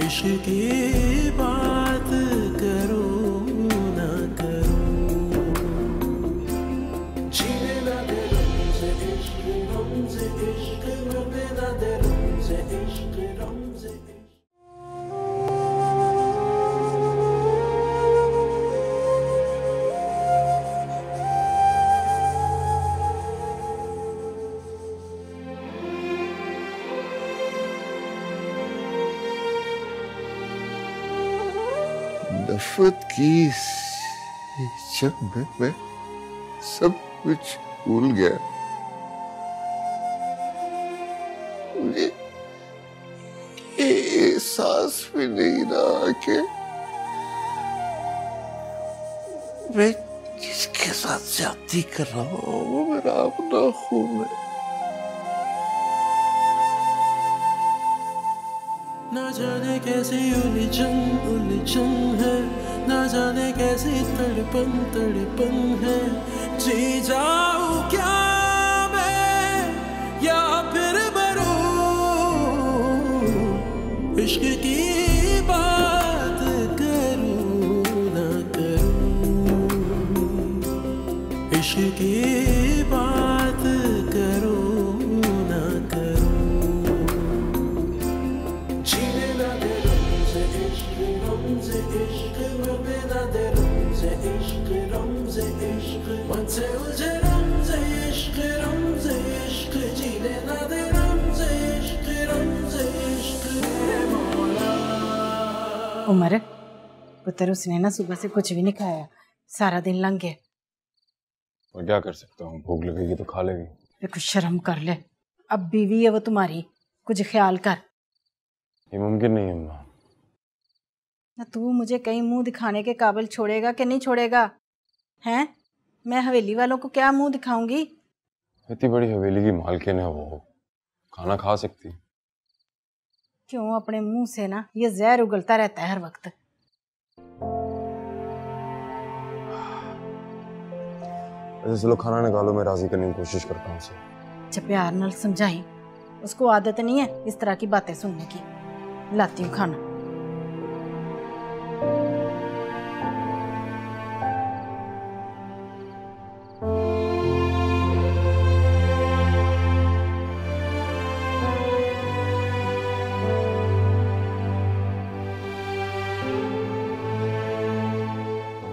इश्क की बात करूं ना करूं, जीने ना दे रमज़े इश्क, रमज़े इश्क, मरने ना दे रमज़े इश्क, रमज़े इश्क। नफरत की जंग में मैं सब कुछ भूल गया। मुझे ये एहसास भी नहीं रहा कि मैं जिसके साथ ज्यादती कर रहा हूँ वो मेरा अपना खून है। ना जाने कैसी उलझन है, ना जाने कैसी तड़पन है, जी जाऊं क्या मैं या फिर मरूं, इश्क की बात करूं ना करूं, इश्क की बात करूं ना करूं, जीने ना दे रमज़े इश्क, रमज़े इश्क, मरने ना दे रमज़े इश्क, रमज़े इश्क, मन से उलझे रमज़े इश्क, रमज़े इश्क, जीने ना दे रमज़े इश्क, रमज़े इश्क, मेरे मौला। उमर पुत्र, उसने ना सुबह से कुछ भी नहीं खाया, सारा दिन लंघ गया। मैं क्या कर सकता हूँ, भूख लगेगी तो खा लेगी। कुछ शर्म कर ले, अब बीवी है वो तुम्हारी, कुछ ख्याल कर। ये मुमकिन नहीं है अम्मा। ना तू मुझे कहीं मुंह दिखाने के काबिल छोड़ेगा कि नहीं छोड़ेगा? हैं? मैं हवेली वालों को क्या मुंह दिखाऊंगी? इतनी बड़ी हवेली की मालकिन है वो, खाना खा सकती। क्यों अपने मुंह से ना ये जहर उगलता रहता है हर वक्त। ऐसे चलो खाना निकालो, मैं राजी करने की कोशिश करता हूँ उसे। अच्छा प्यार नाल समझाई, उसको आदत नहीं है इस तरह की बातें सुनने की। लाती हूँ खाना।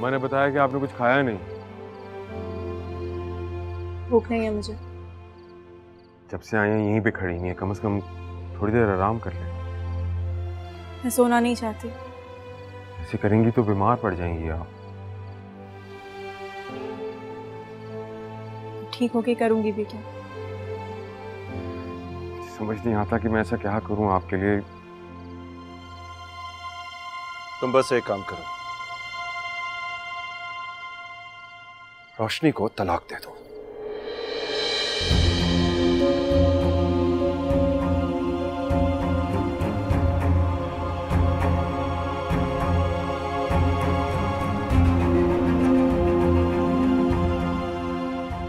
मैंने बताया कि आपने कुछ खाया नहीं। भूख नहीं है मुझे। जब से आई हैं यहीं पे खड़ी हुई हैं, कम से कम थोड़ी देर आराम कर ले। मैं सोना नहीं चाहती। ऐसे करेंगी तो बीमार पड़ जाएंगी आप। ठीक होके करूंगी भी क्या? समझ नहीं आता कि मैं ऐसा क्या करूं आपके लिए। तुम बस एक काम करो, रोशनी को तलाक दे दो।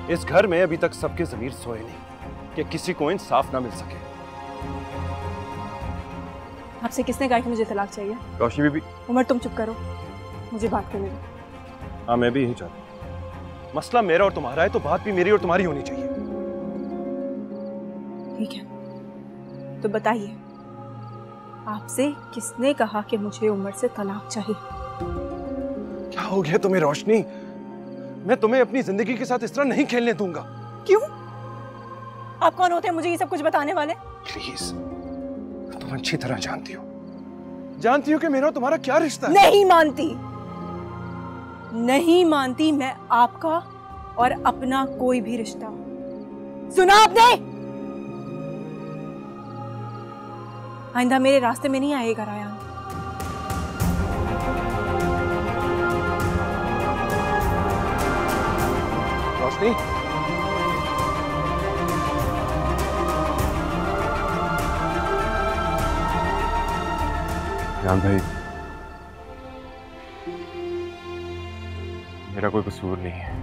इस घर में अभी तक सबके ज़मीर सोए नहीं कि किसी को इंसाफ ना मिल सके। आपसे किसने कहा कि मुझे तलाक चाहिए? रोशनी बीबी। उमर तुम चुप करो, मुझे बात करने दो। हाँ मैं भी यही चाहता हूँ। मसला मेरा और तुम्हारा है तो बात भी मेरी और तुम्हारी होनी चाहिए। ठीक है, तो बताइए आपसे किसने कहा कि मुझे उमर से तलाक चाहिए? क्या हो गया तुम्हें रोशनी? मैं तुम्हें अपनी जिंदगी के साथ इस तरह नहीं खेलने दूंगा। क्यों? आप कौन होते हैं मुझे ये सब कुछ बताने वाले? प्लीज, तुम अच्छी तरह जानती हो कि मेरा और तुम्हारा क्या रिश्ता है। नहीं मानती, नहीं मानती मैं आपका और अपना कोई भी रिश्ता। सुना आपने? आइंदा मेरे रास्ते में नहीं आएगा रायान। रोशनी, जान भाई, मेरा कोई कसूर नहीं है,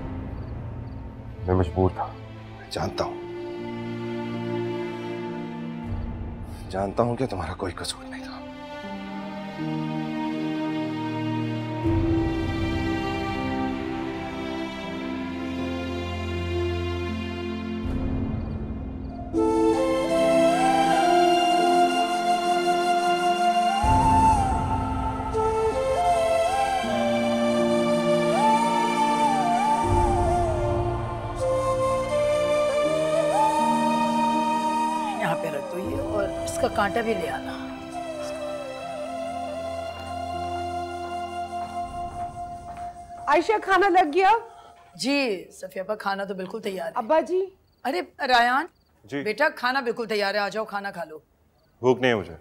मैं मजबूर था। जानता हूं कि तुम्हारा कोई कसूर नहीं था, यहाँ पे रख दो ये, और इसका कांटा भी ले आना। आयशा, खाना लग गया? जी सफिया पर खाना तो बिल्कुल तैयार है। अब्बा जी। अरे रायान जी बेटा, खाना बिल्कुल तैयार है, आ जाओ खाना खा लो। भूख नहीं है मुझे।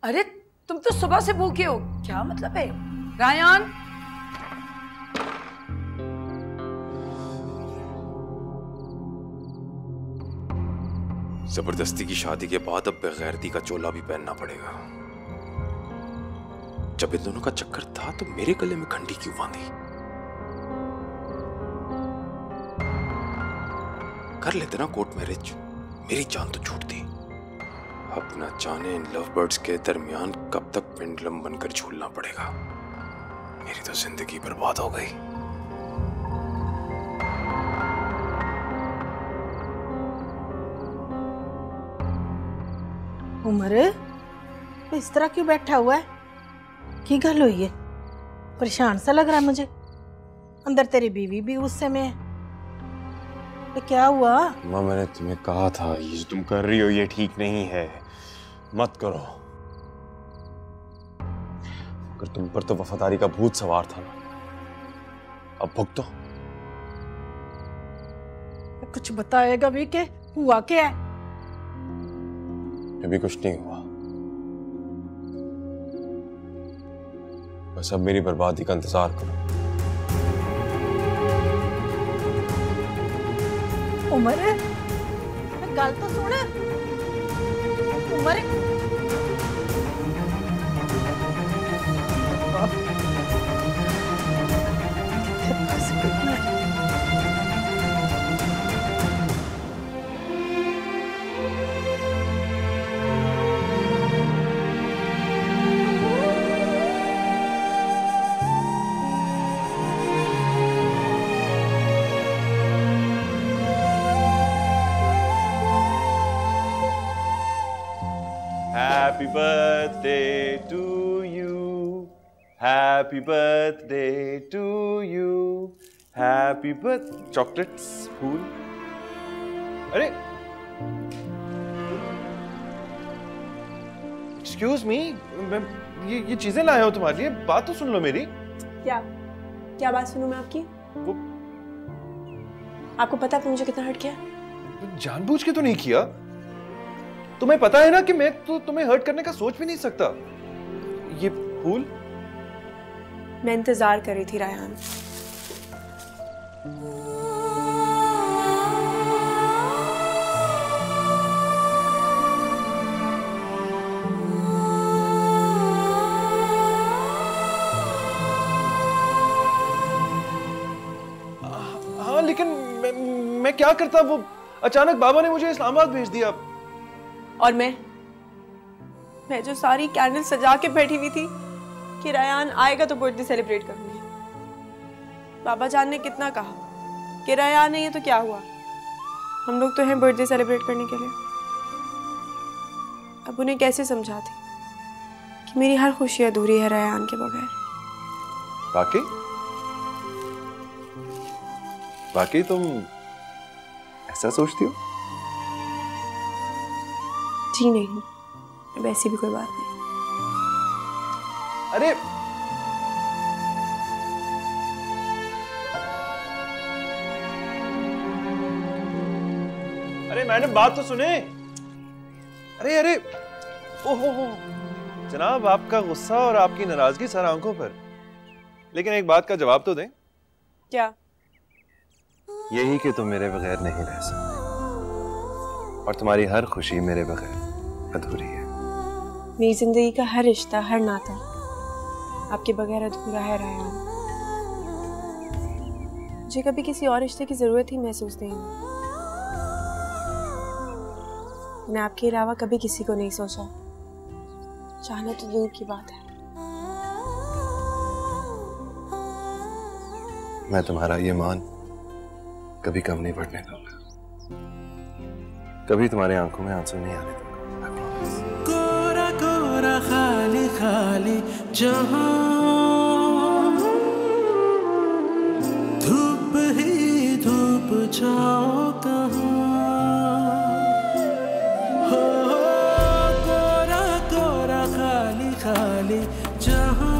अरे तुम तो सुबह से भूखे हो, क्या मतलब है? रायान जबरदस्ती की शादी के बाद अब बेगैरती का चोला भी पहनना पड़ेगा। जब इन दोनों का चक्कर था तो मेरे गले में घंटी क्यों बांधी? कर लेते ना कोर्ट मैरिज, मेरी जान तो छूटती। अब न जाने इन लव बर्ड्स के दरमियान कब तक पेंडुलम बनकर झूलना पड़ेगा। मेरी तो जिंदगी बर्बाद हो गई। उमर, इस तरह क्यों बैठा हुआ है? की गल हुई है? परेशान सा लग रहा है मुझे। अंदर तेरी बीवी भी गुस्से में है। ये क्या हुआ? माँ, मैंने तुम्हें कहा था ये जो तुम कर रही हो ये ठीक नहीं है, मत करो। अगर तुम पर तो वफादारी का भूत सवार था ना, अब भुगतो। कुछ बताएगा भी कि हुआ क्या है? अभी कुछ नहीं हुआ, बस अब मेरी बर्बादी का इंतजार करो। उमर, गल तो सुन। Umar, Happy birthday to you. Happy birthday to you. Happy birthday. Chocolates, फूल. अरे, Excuse me, मैं ये चीजें लाया हूँ तुम्हारे लिए. बात तो सुन लो मेरी. क्या बात सुनूं मैं आपकी? वो आपको पता है मुझे कितना हर्ट किया? जानबूझ के तो नहीं किया. तुम्हें पता है ना कि मैं तो तुम्हें हर्ट करने का सोच भी नहीं सकता. ये फूल मैं इंतजार कर रही थी रायहान. हाँ, लेकिन मैं क्या करता. वो अचानक बाबा ने मुझे इस्लामाबाद भेज दिया. और मैं जो सारी कैंडल सजा के बैठी हुई थी कि रायहान आएगा तो बर्थडे सेलिब्रेट करूंगी. बाबा जान ने कितना कहा कि रायहान नहीं है तो क्या हुआ, हम लोग तो हैं बर्थडे सेलिब्रेट करने के लिए. अब उन्हें कैसे समझाती कि मेरी हर खुशी अधूरी है रायहान के बगैर. बाकी तुम ऐसा सोचती हो? जी नहीं, वैसी भी कोई बात नहीं. अरे मैडम, बात तो सुने. अरे ओहो जनाब, आपका गुस्सा और आपकी नाराजगी सर आंखों पर, लेकिन एक बात का जवाब तो दें. क्या? यही कि तुम मेरे बगैर नहीं रह सकते और तुम्हारी हर खुशी मेरे बगैर अधूरी है. मेरी जिंदगी का हर रिश्ता, हर नाता आपके बगैर अधूरा है रायहान. मुझे कभी किसी और रिश्ते की जरूरत ही महसूस नहीं हुई. मैं आपके अलावा कभी किसी को नहीं सोचा. चाहना तो दूर की बात है. मैं तुम्हारा ये मान कभी कम नहीं पड़ने दूंगा, कभी तुम्हारी आंखों में आंसू नहीं आने दूंगा। कोरा कोरा खाली खाली जहां, धूप ही धूप छाओ कहाँ, हो कोरा कोरा खाली खाली जहां,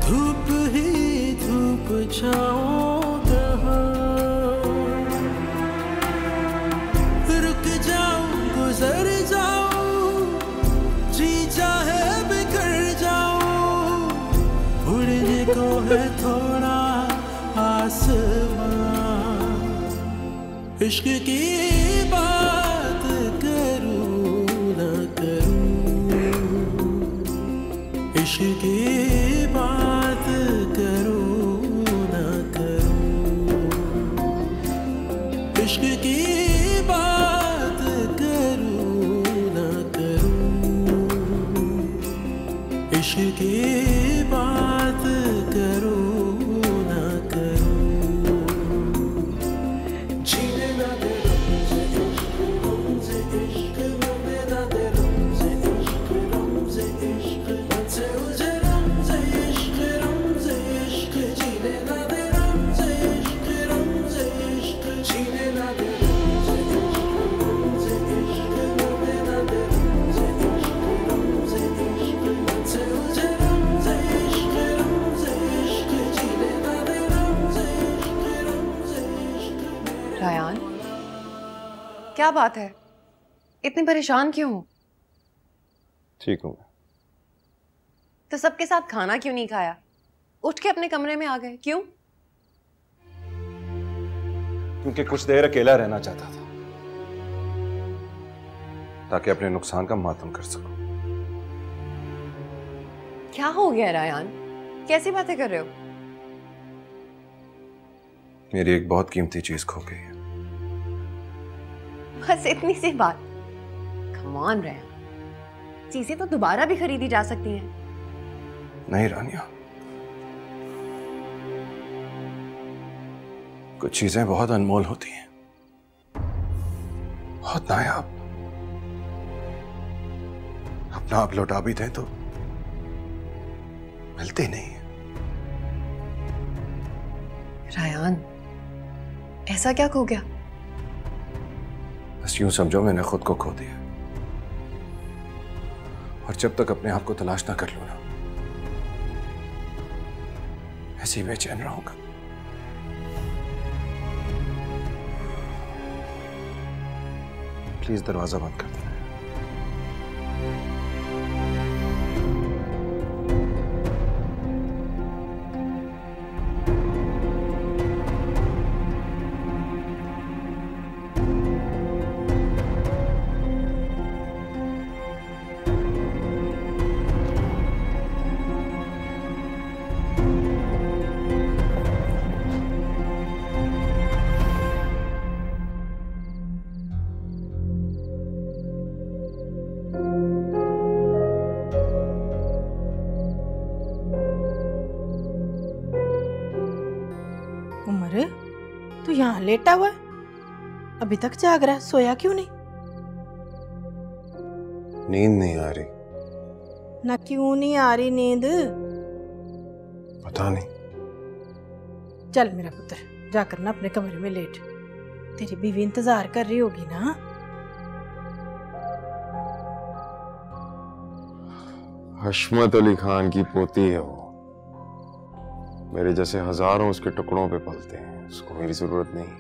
धूप ही धूप छाओ कहाँ, रुक जाओ गुजर जाओ, जी चाहे बिखर जाओ, उड़ने को है थोड़ा आसमां, इश्क की बात करूं ना करूं, इश्क की बात करूं ना करूं, इश्क की बात करूं ना करूं, इश्क की बात करूं ना करूं, जीने ना दे रमज़े इश्क, मरने ना दे रमज़े इश्क, रमज़े इश्क, मन से उलझे रमज़े इश्क, जीने ना दे रमज़े इश्क, जीने ना दे रमज़े इश्क, मरने ना दे रमज़े इश्क, मन से उलझे रमज़े इश्क, जीने ना दे रमज़े इश्क। रायान, क्या बात है? इतने परेशान क्यों हो? ठीक हूँ। तो सबके साथ खाना क्यों नहीं खाया? उठ के अपने कमरे में आ गए, क्यों? क्योंकि कुछ देर अकेला रहना चाहता था, ताकि अपने नुकसान का मातम कर सकूं। क्या हो गया रायान? कैसी बातें कर रहे हो? मेरी एक बहुत कीमती चीज खो गई है। बस इतनी सी बात? कम ऑन रायान, चीजें तो दोबारा भी खरीदी जा सकती हैं। नहीं रानिया, कुछ चीजें बहुत अनमोल होती हैं, बहुत नायाब। अपना आप लौटा भी दें तो मिलते नहीं है। रायान, ऐसा क्या खो गया? बस यूं समझो मैंने खुद को खो दिया, और जब तक अपने आप को तलाश ना कर लूं ना, ऐसे ही बेचैन रहूंगा। प्लीज दरवाजा बंद कर देना। उमर, तू यहाँ लेटा हुआ है? अभी तक जाग रहा है, सोया क्यों नहीं? नींद नहीं आ रही। ना क्यों नहीं आ रही नींद? पता नहीं। चल मेरा पुत्र, जाकर ना अपने कमरे में लेट। तेरी बीवी इंतजार कर रही होगी ना। हशमत अली खान की पोती है वो, मेरे जैसे हजारों उसके टुकड़ों पे पलते हैं, उसको मेरी जरूरत नहीं।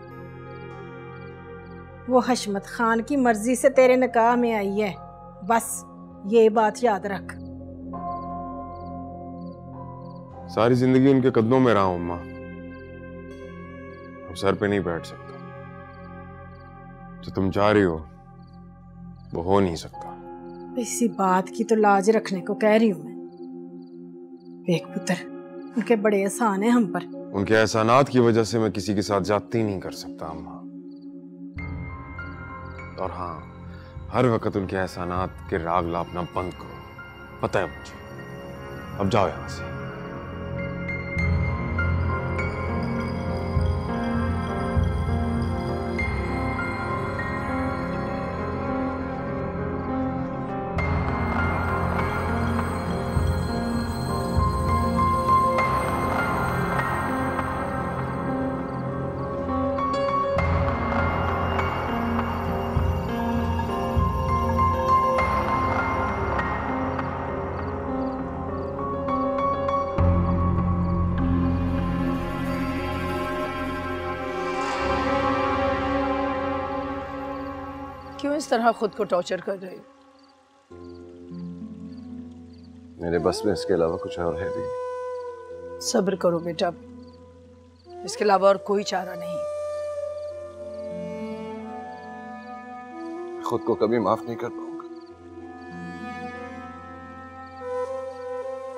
वो हशमत खान की मर्जी से तेरे निकाह में आई है, बस ये बात याद रख। सारी जिंदगी उनके कदमों में रहा हूं अम्मा, अब सर पे नहीं बैठ सकता। जो तुम चाह रही हो वो हो नहीं सकता। इसी बात की तो लाज रखने को कह रही हूं मैं। देख पुत्र, उनके बड़े एहसान है हम पर। उनके एहसानात की वजह से मैं किसी के साथ ज्यादती नहीं कर सकता अम्मा। और हाँ, हर वक्त उनके एहसानात के राग लापना बंद करो, पता है मुझे। अब जाओ यहां से। क्यों इस तरह खुद को टॉर्चर कर रहे हो? मेरे बस में इसके अलावा कुछ और है भी। सब्र करो बेटा, इसके अलावा और कोई चारा नहीं। खुद को कभी माफ नहीं कर पाऊंगा।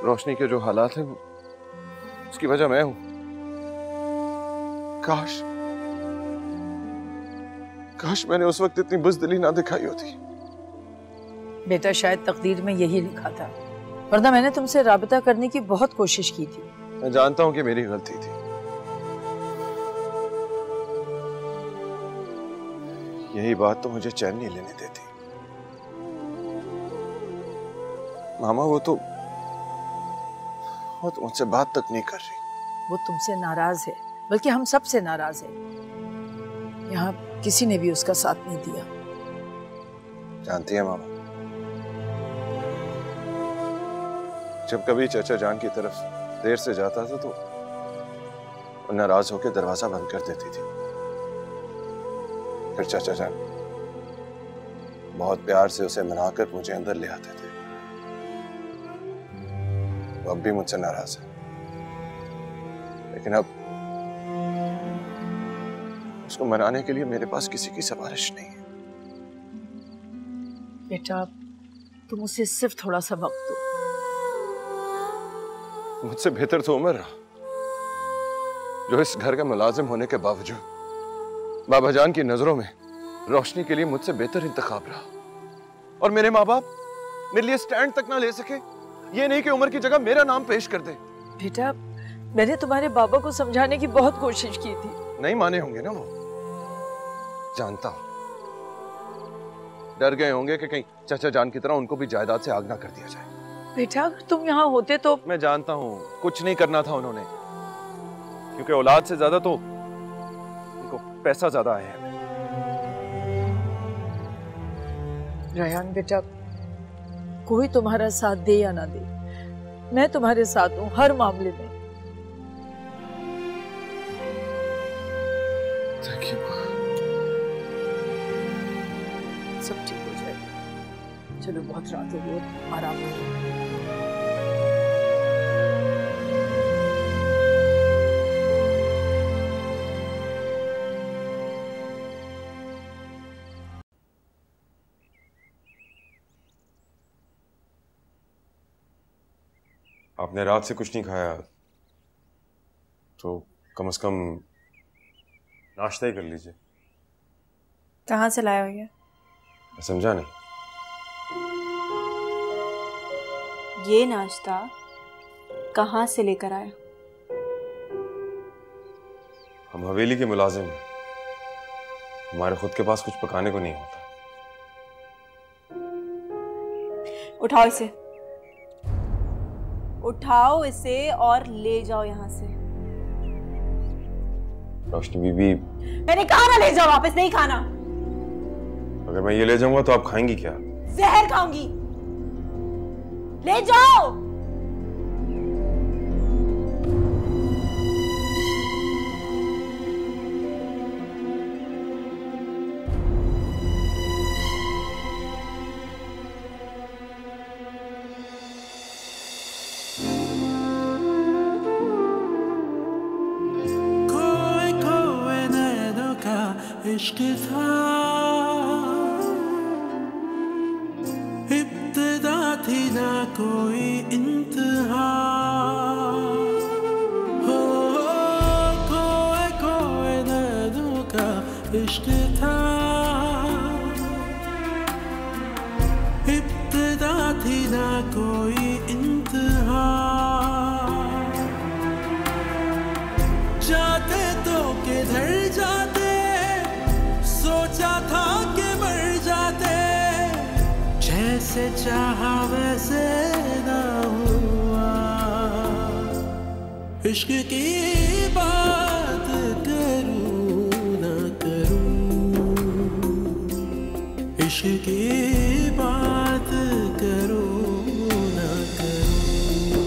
रोशनी के जो हालात हैं उसकी वजह मैं हूं। काश मैंने उस वक्त इतनी बुज़दिली ना दिखाई होती। बेटा शायद तकदीर में यही लिखा था, वरना मैंने तुमसे राबता करने की बहुत कोशिश की थी। मैं जानता हूं कि मेरी गलती थी। यही बात तो मुझे चैन नहीं लेने देती। मामा वो तो मुझसे बात तक नहीं कर रही। वो तुमसे नाराज है, बल्कि हम सब से नाराज है। यहाँ किसी ने भी उसका साथ नहीं दिया। जानती है मामा, जब कभी चाचा जान की तरफ देर से जाता था तो वो नाराज होकर दरवाजा बंद कर देती थी। फिर चाचा जान बहुत प्यार से उसे मनाकर मुझे अंदर ले आते थे। वो अब भी मुझसे नाराज है, लेकिन अब उसको मनाने के लिए मेरे पास किसी की सिफारिश नहीं है। बेटा तुम उसे सिर्फ थोड़ा सा वक्त दो। मुझसे बेहतर तो उमर रहा, जो इस घर का मुलाजिम होने के बावजूद बाबा जान की नजरों में रोशनी के लिए मुझसे बेहतर इंतखाब रहा। और मेरे माँ बाप मेरे लिए स्टैंड तक ना ले सके, ये नहीं कि उमर की जगह मेरा नाम पेश कर दे। बेटा मैंने तुम्हारे बाबा को समझाने की बहुत कोशिश की थी। नहीं माने होंगे ना वो, जानता हूं। डर गए होंगे कि कहीं चाचा जान की तरह उनको भी जायदाद से आग ना कर दिया जाए। बेटा अगर तुम यहाँ होते तो। मैं जानता हूँ कुछ नहीं करना था उन्होंने, क्योंकि औलाद से ज्यादा तो उनको पैसा ज्यादा आया है। रेहान बेटा, कोई तुम्हारा साथ दे या ना दे, मैं तुम्हारे साथ हूँ हर मामले में। सब ठीक हो जाएगा। चलो बहुत रात हो गई, आराम करो। आपने रात से कुछ नहीं खाया तो कम से कम नाश्ता ही कर लीजिए। कहाँ से लाया हो ये? समझा नहीं। ये नाश्ता कहाँ से लेकर आया? हम हवेली के मुलाजिम हैं, हमारे खुद के पास कुछ पकाने को नहीं होता। उठाओ इसे, उठाओ इसे और ले जाओ यहाँ से। रोशनी बीबी, मैंने कहा ना ले जाओ, वापस नहीं खाना। अगर मैं ये ले जाऊंगा तो आप खाएंगी क्या? जहर खाऊंगी। ले जाओ। इश्क था, इब्तिदा थी ना कोई इंतहा। हो खोए खोए नैनों का इश्क था, इब्तिदा थी ना कोई इंतहा। जाते तो किधर जाते, सोचा था कि मर जाते, जैसे चाहा वैसे ना हुआ। इश्क की बात करूं ना करूं, इश्क की बात करूं ना करूं।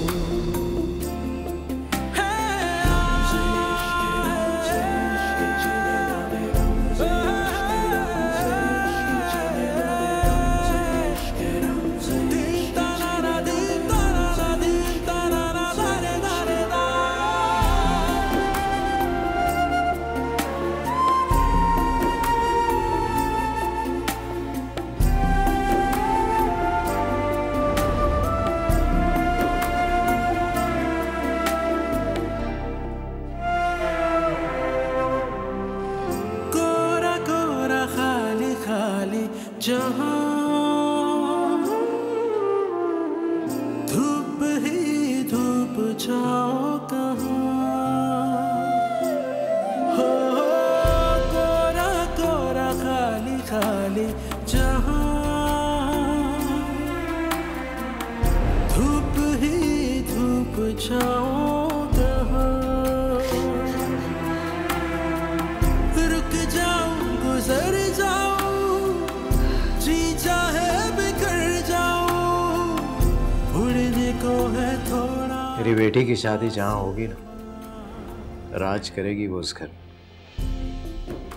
धूप ही धूप छाओ कहाँ, हो कोरा कोरा खाली खाली जहाँ, धूप ही धूप छाओ कहाँ, रुक जाऊं गुजर जाऊं जी चाहे बिखर जाऊं, उड़ने को है थोड़ा। तेरी बेटी की शादी जहाँ होगी ना, राज करेगी वो उस घर।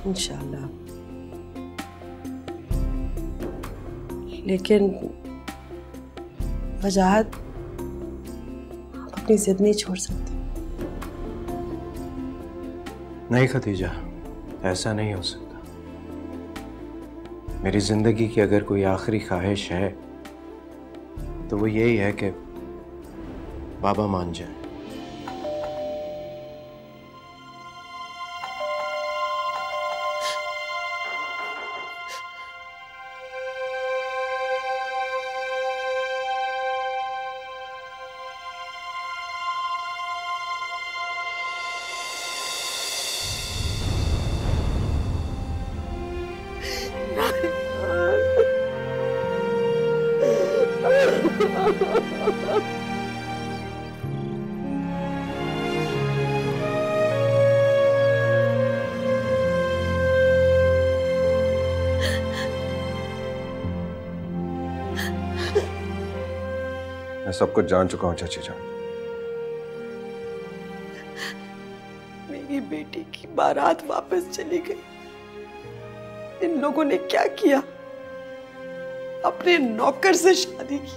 इंशाल्लाह। लेकिन वजाहत, आप अपनी जिद नहीं छोड़ सकते। नहीं खदीजा, ऐसा नहीं हो सकता। मेरी जिंदगी की अगर कोई आखिरी ख्वाहिश है तो वो यही है कि बाबा मान जाए। मैं सब कुछ जान चुका हूं चाची जान। मेरी बेटी की बारात वापस चली गई। इन लोगों ने क्या किया? अपने नौकर से शादी की।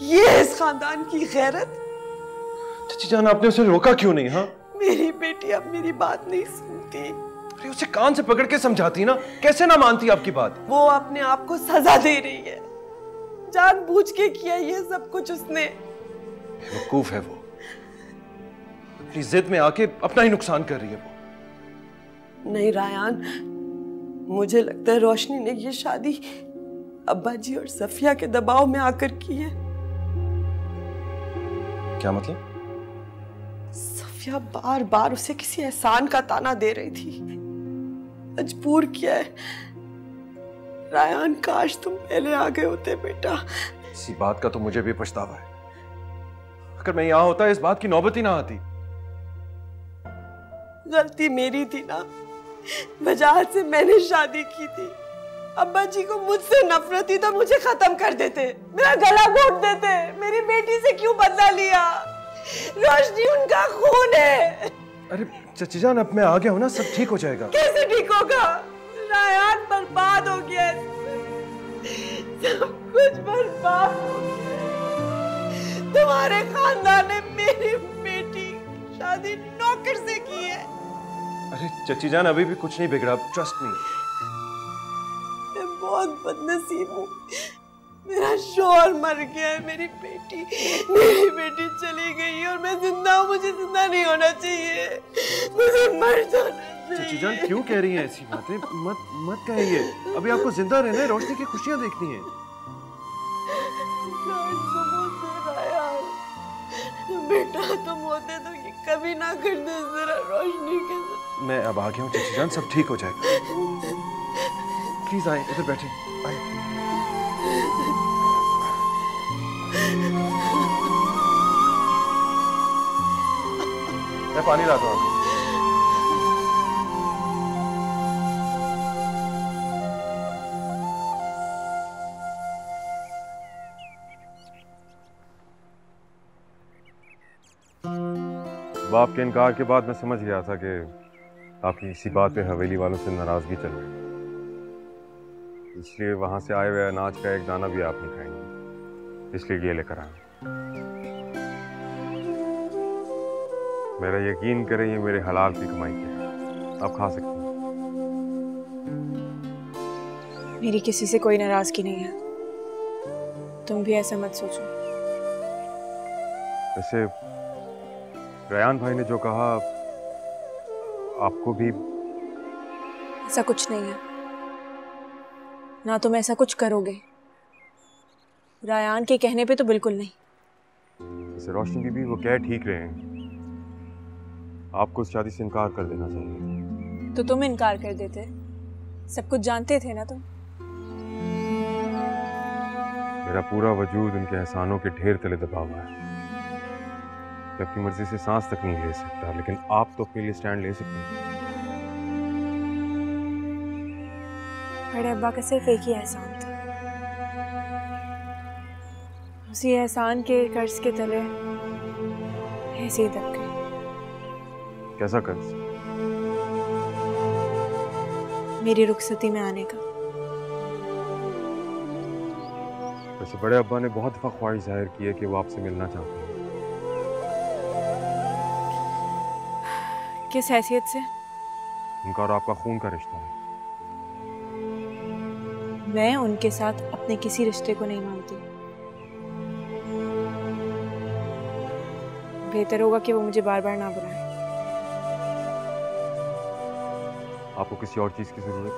ये है इस खानदान की गैरत। चाची जान, आपने उसे रोका क्यों नहीं? हाँ, मेरी बेटी अब मेरी बात नहीं सुनती। अरे उसे कान से पकड़ के समझाती ना, कैसे ना मानती आपकी बात? वो अपने आप को सजा दे रही है। जानबूझ के किया ये सब कुछ उसने। बेवकूफ है वो, अपनी जिद में आके अपना ही नुकसान कर रही है वो। नहीं रायान, मुझे लगता है रोशनी ने ये शादी अब्बा जी और सफिया के दबाव में आकर की है। क्या मतलब? सफिया बार बार उसे किसी एहसान का ताना दे रही थी, मजबूर किया है। रायान, काश तुम पहले आ गए होते बेटा। इसी बात का तो मुझे भी पछतावा है। अगर मैं यहां होता इस बात की नौबत ही ना आती। गलती मेरी थी ना, वजाहत से मैंने शादी की थी। अब्बा जी को मुझसे नफरत थी तो मुझे खत्म कर देते, मेरा गला घोट देते। मेरी बेटी से क्यों बदला लिया? रोशनी उनका खून है। अरे चाची जान, अब मैं आ गया हूं ना, सब ठीक हो जाएगा। कैसे ठीक होगा? रायान बर्बाद हो गया है, सब कुछ बर्बाद हो गया। तुम्हारे खानदान ने मेरी बेटी की शादी नौकर से की है। अरे चाची जान, अभी भी कुछ नहीं बिगड़ा, ट्रस्ट मी। मैं बहुत बदनसीब हूँ। मेरा शौहर मर गया है, मेरी बेटी चली गई और मैं जिंदा हूँ। मुझे जिंदा नहीं होना चाहिए, मुझे मर जाना चाहिए। चाची जान, क्यों कह रही हैं ऐसी बातें? मत कहिए। अभी आपको जिंदा रहना है, रोशनी की खुशियां देखनी है। बेटा तुम होते तो ये कभी ना करते जरा रोशनी के साथ। मैं अब आ गया हूँ चाची जान, सब ठीक हो जाएगा। प्लीज आए, इधर बैठे, आए। मैं पानी लाता हूँ आपको। बाप के इनकार के बाद मैं समझ गया था कि आपकी इसी बात पे हवेली वालों से नाराजगी चल रही, इसलिए वहां से आए हुए अनाज का एक दाना भी आप नहीं खाएंगे, इसलिए ये लेकर आया। मेरा यकीन करें, ये मेरे हलाल की कमाई की है, आप खा सकते हैं। मेरी किसी से कोई नाराजगी नहीं है, तुम भी ऐसा मत सोचो। वैसे रयान भाई ने जो कहा, आपको भी ऐसा कुछ नहीं है, ना तुम ऐसा कुछ करोगे। रायान के कहने पे तो बिल्कुल नहीं। जैसे रोशनी बीबी वो कह ठीक रहे हैं, आपको इस शादी से इनकार कर देना चाहिए। तो तुम इनकार कर देते, सब कुछ जानते थे ना तुम। मेरा पूरा वजूद उनके एहसानों के ढेर तले दबा हुआ है। मैं अपनी मर्जी से सांस तक नहीं ले सकता, लेकिन आप तो अपने लिए स्टैंड ले सकते हैं। बड़े अब्बा का सिर्फ एक ही एहसान था, उसी एहसान के कर्ज के तले ऐसे ही दब गई। कैसा कर्ज? मेरी रुखसती में आने का। वैसे बड़े अब्बा ने बहुत दफा ख्वाहिश जाहिर की है कि वो आपसे मिलना चाहते हैं। किस हैसियत से? उनका और आपका खून का रिश्ता है। मैं उनके साथ अपने किसी रिश्ते को नहीं मानती। बेहतर होगा कि वो मुझे बार बार ना बुलाएं। आपको किसी और चीज की जरूरत?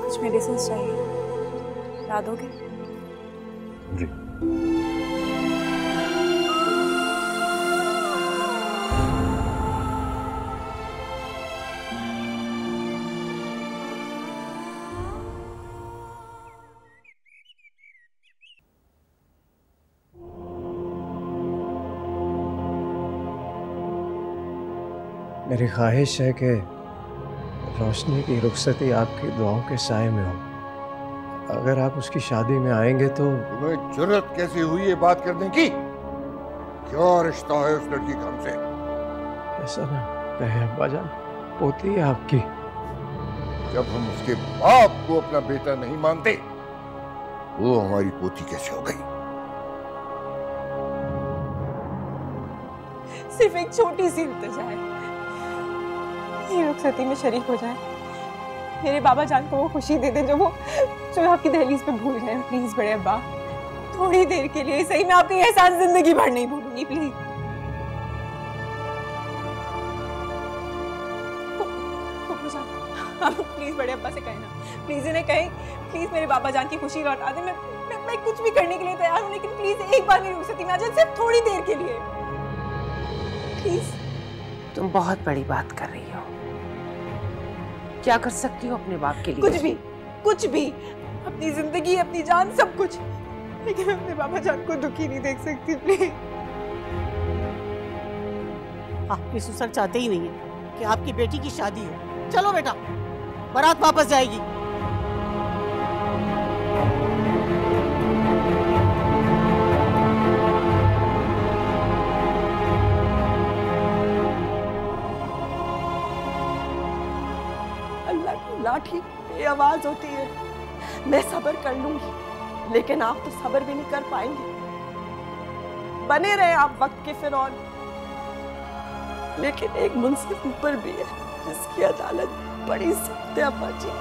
कुछ मेडिसिन चाहिए, ला दोगे? जी। मेरी ख्वाहिश है कि रोशनी की रुखसती आपकी दुआओं के साए में हो। अगर आप उसकी शादी में आएंगे तो। तुम्हें जुर्रत कैसी हुई ये बात करने की? क्या रिश्ता है उस लड़की का हमसे? ऐसा ना कहे अब्बा जान, पोती है आपकी। जब हम उसके बाप को अपना बेटा नहीं मानते, वो हमारी पोती कैसे हो गई? सिर्फ एक छोटी सी इल्तिजा है, ये रुखसती में शरीक हो जाए। मेरे बाबा जान को वो खुशी दे दे जो आपकी दहलीज पे भूल गए। प्लीज बड़े अब्बा, थोड़ी देर के लिए सही, मैं आपके एहसान जिंदगी भर नहीं भूलूंगी। प्लीज आप प्लीज बड़े अब्बा से कहना, प्लीज इन्हें कहें, प्लीज मेरे बाबा जान की खुशी लौटा दे। मैं कुछ भी करने के लिए तैयार हूँ, लेकिन प्लीज एक बार मेरी रुखसती में आ जाए, सिर्फ थोड़ी देर के लिए प्लीज। तुम बहुत बड़ी बात कर रही हो। क्या कर सकती हो अपने बाप के लिए? कुछ भी, अपनी जिंदगी, अपनी जान, सब कुछ, लेकिन मैं अपने बाबा जान को दुखी नहीं देख सकती। प्लीज। आपके ससुर चाहते ही नहीं है कि आपकी बेटी की शादी हो। चलो बेटा, बारात वापस जाएगी। लाठी बेआवाज होती है, मैं सब्र कर लूंगी, लेकिन आप तो सब्र भी नहीं कर पाएंगे। बने रहे आप वक्त के फिरौन, लेकिन एक मुंसिफ ऊपर भी है जिसकी अदालत बड़ी सख्त है अब्बा जी।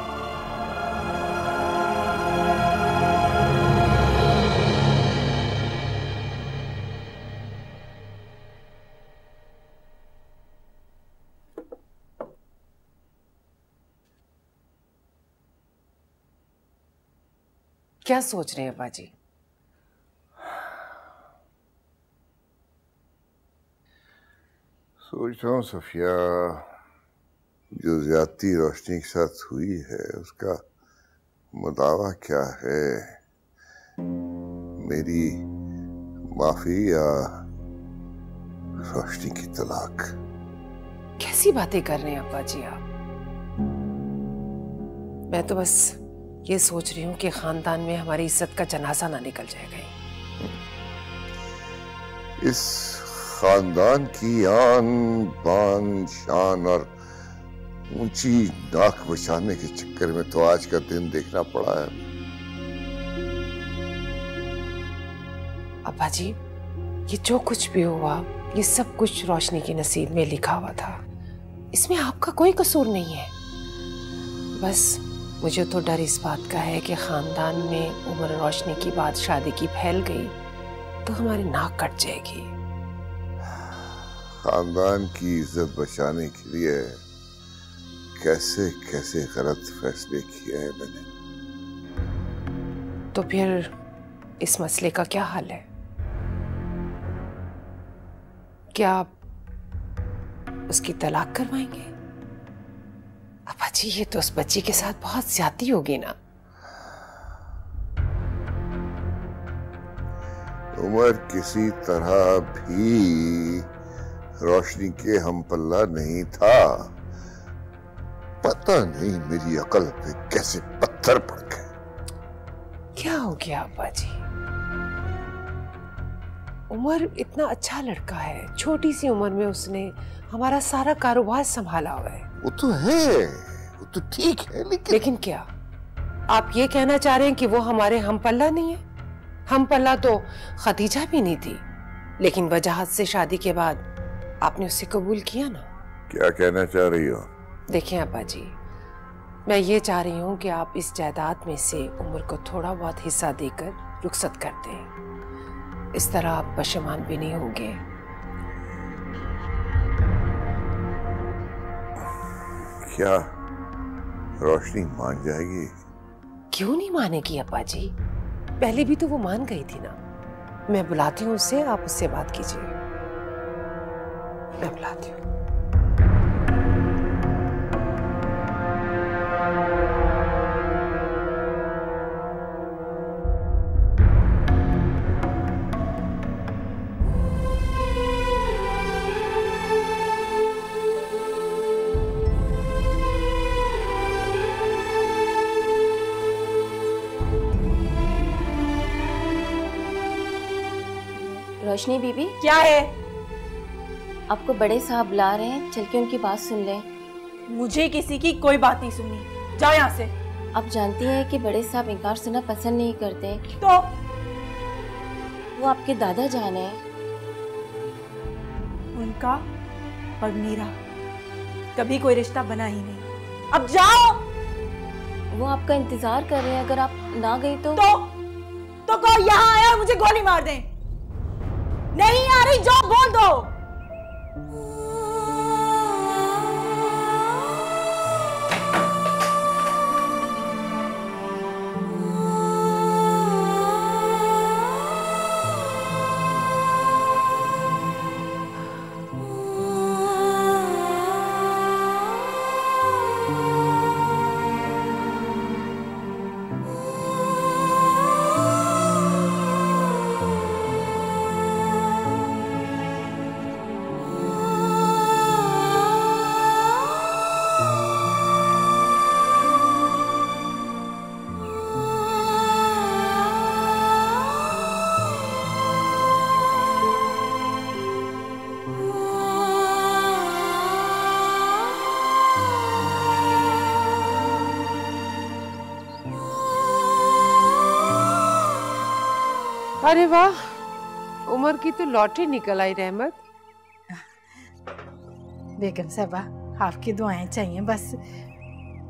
क्या सोच रहे हैं अब्बा जी? सोच रहा हूँ सफिया, जो ज्यादती रोशनी के साथ हुई है उसका मुदावा क्या है? मेरी माफी या रोशनी की तलाक? कैसी बातें कर रहे हैं अब्बा जी आप? मैं तो बस ये सोच रही हूँ कि खानदान में हमारी इज्जत का जनाजा ना निकल जाए कहीं। इस खानदान की आन बान शान और ऊंची नाक बचाने के चक्कर में तो आज का दिन देखना पड़ा है। अब्बा जी, ये जो कुछ भी हुआ, ये सब कुछ रोशनी के नसीब में लिखा हुआ था। इसमें आपका कोई कसूर नहीं है। बस मुझे तो डर इस बात का है कि खानदान में उम्र रोशनी की बात शादी की फैल गई तो हमारी नाक कट जाएगी। खानदान की इज्जत बचाने के लिए कैसे कैसे गलत फैसले किए हैं मैंने। तो फिर इस मसले का क्या हल है? क्या आप उसकी तलाक करवाएंगे? अब्बा जी, ये तो उस बच्ची के साथ बहुत ज्यादती होगी ना। उमर किसी तरह भी रोशनी के हम पल्ला नहीं था। पता नहीं मेरी अकल पे कैसे पत्थर पड़ गए। क्या हो गया अब्बा जी? उमर इतना अच्छा लड़का है, छोटी सी उम्र में उसने हमारा सारा कारोबार संभाला हुआ है। वो तो है, वो तो ठीक है, लेकिन क्या आप ये कहना चाह रहे हैं कि वो हमारे हम पल्ला नहीं है? हम पल्ला तो खदीजा भी नहीं थी, लेकिन वजाहत से शादी के बाद आपने उसे कबूल किया ना। क्या कहना चाह रही हो? देखिए अब्बा जी, मैं ये चाह रही हूँ कि आप इस जायदाद में से उमर को थोड़ा बहुत हिस्सा देकर रुखसत कर दें। इस तरह आप पशेमान भी नहीं होंगे। क्या रोशनी मान जाएगी? क्यों नहीं मानेगी अब्बा जी? पहले भी तो वो मान गई थी ना। मैं बुलाती हूँ उससे, आप उससे बात कीजिए। मैं बुलाती हूँ। रोशनी बीबी, क्या है? आपको बड़े साहब बुला रहे हैं, चल के उनकी बात सुन लें। मुझे किसी की कोई बात नहीं सुननी, जाओ यहाँ से। आप जानती हैं कि बड़े साहब इनकार सुनना पसंद नहीं करते। तो वो आपके दादा जान है। उनका और मेरा कभी कोई रिश्ता बना ही नहीं। अब जाओ। वो आपका इंतजार कर रहे हैं, अगर आप ना गई तो कोई यहाँ आया और मुझे गोली मार दे। नहीं आ रही, जो बोल दो। अरे वाह, उमर की तो लॉटरी निकल आई रहमत। बेगम साहबा, आपकी दुआएं चाहिए बस।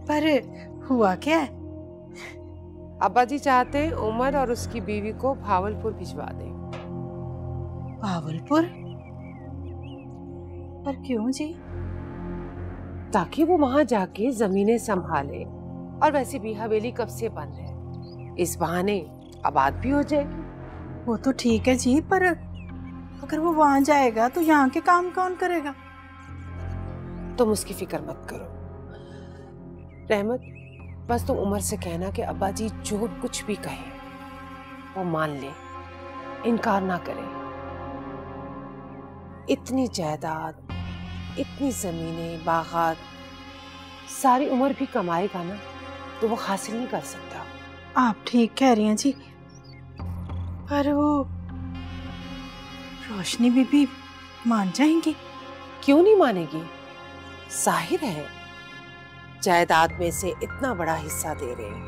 पर हुआ क्या है? अब्बा जी चाहते हैं उमर और उसकी बीवी को भावलपुर भिजवा दें। भावलपुर? पर क्यों जी? ताकि वो वहां जाके जमीनें संभाले, और वैसे भी हवेली कब से बंद है, इस बहाने आबाद भी हो जाएगी। वो तो ठीक है जी, पर अगर वो वहां जाएगा तो यहाँ के काम कौन करेगा? तुम उसकी फिक्र मत करो रहमत, बस तुम उमर से कहना कि अब्बा जी जो कुछ भी कहे वो मान ले, इनकार ना करे। इतनी जायदाद, इतनी जमीनें, बागात सारी उम्र भी कमाएगा ना तो वो हासिल नहीं कर सकता। आप ठीक कह रही हैं जी, पर वो रोशनी बीबी मान जाएंगी? क्यों नहीं मानेगी? जाहिर है जायदाद में से इतना बड़ा हिस्सा दे रहे हैं,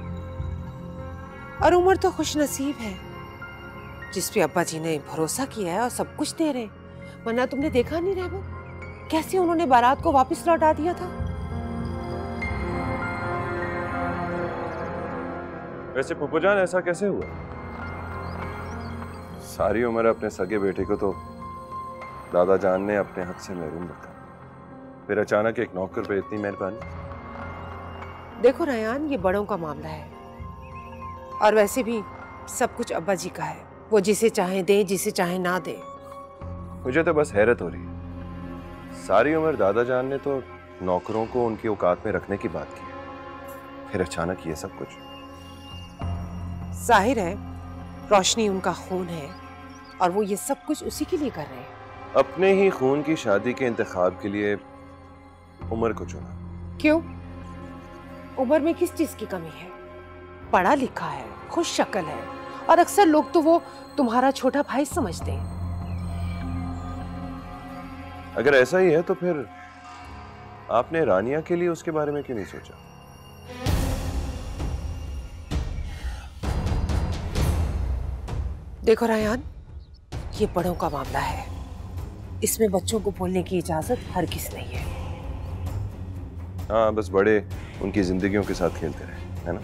और उमर तो खुशनसीब है जिस पे अब्बा जी ने भरोसा किया है और सब कुछ दे रहे हैं। वरना तुमने देखा नहीं रहमत कैसे उन्होंने बारात को वापस लौटा दिया था। वैसे फूफो जान, ऐसा कैसे हुआ? सारी उम्र अपने सगे बेटे को तो दादा जान ने अपने हक से महरूम रखा, फिर अचानक एक नौकर पे इतनी मेहरबानी। देखो रयान, ये बड़ों का मामला है, और वैसे भी सब कुछ अब्बा जी का है, वो जिसे चाहे दे, जिसे चाहे ना दे। मुझे तो बस हैरत हो रही है, सारी उम्र दादा जान ने तो नौकरों को उनकी औकात में रखने की बात की है, फिर अचानक ये सब कुछ। जाहिर है रोशनी उनका खून है और वो ये सब कुछ उसी के लिए कर रहे हैं। अपने ही खून की शादी के इंतखाब के लिए उमर को चुना। क्यों? उमर में किस चीज की कमी है? पढ़ा लिखा है, खुश शक्ल है और अक्सर लोग तो वो तुम्हारा छोटा भाई समझते हैं। अगर ऐसा ही है तो फिर आपने रानिया के लिए उसके बारे में क्यों नहीं सोचा? देखो रायान, ये बड़ों का मामला है, इसमें बच्चों को बोलने की इजाजत हर किस नहीं है। हाँ, बस बड़े उनकी जिंदगियों के साथ खेलते रहे, है ना?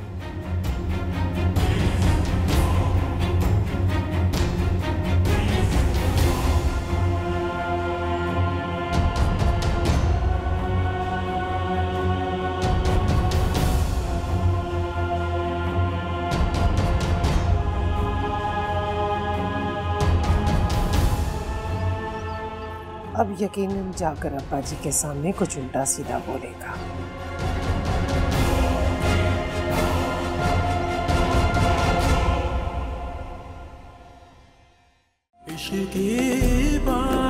अब यकीनन जाकर अब्बा जी के सामने कुछ उल्टा सीधा बोलेगा। इश्क की बात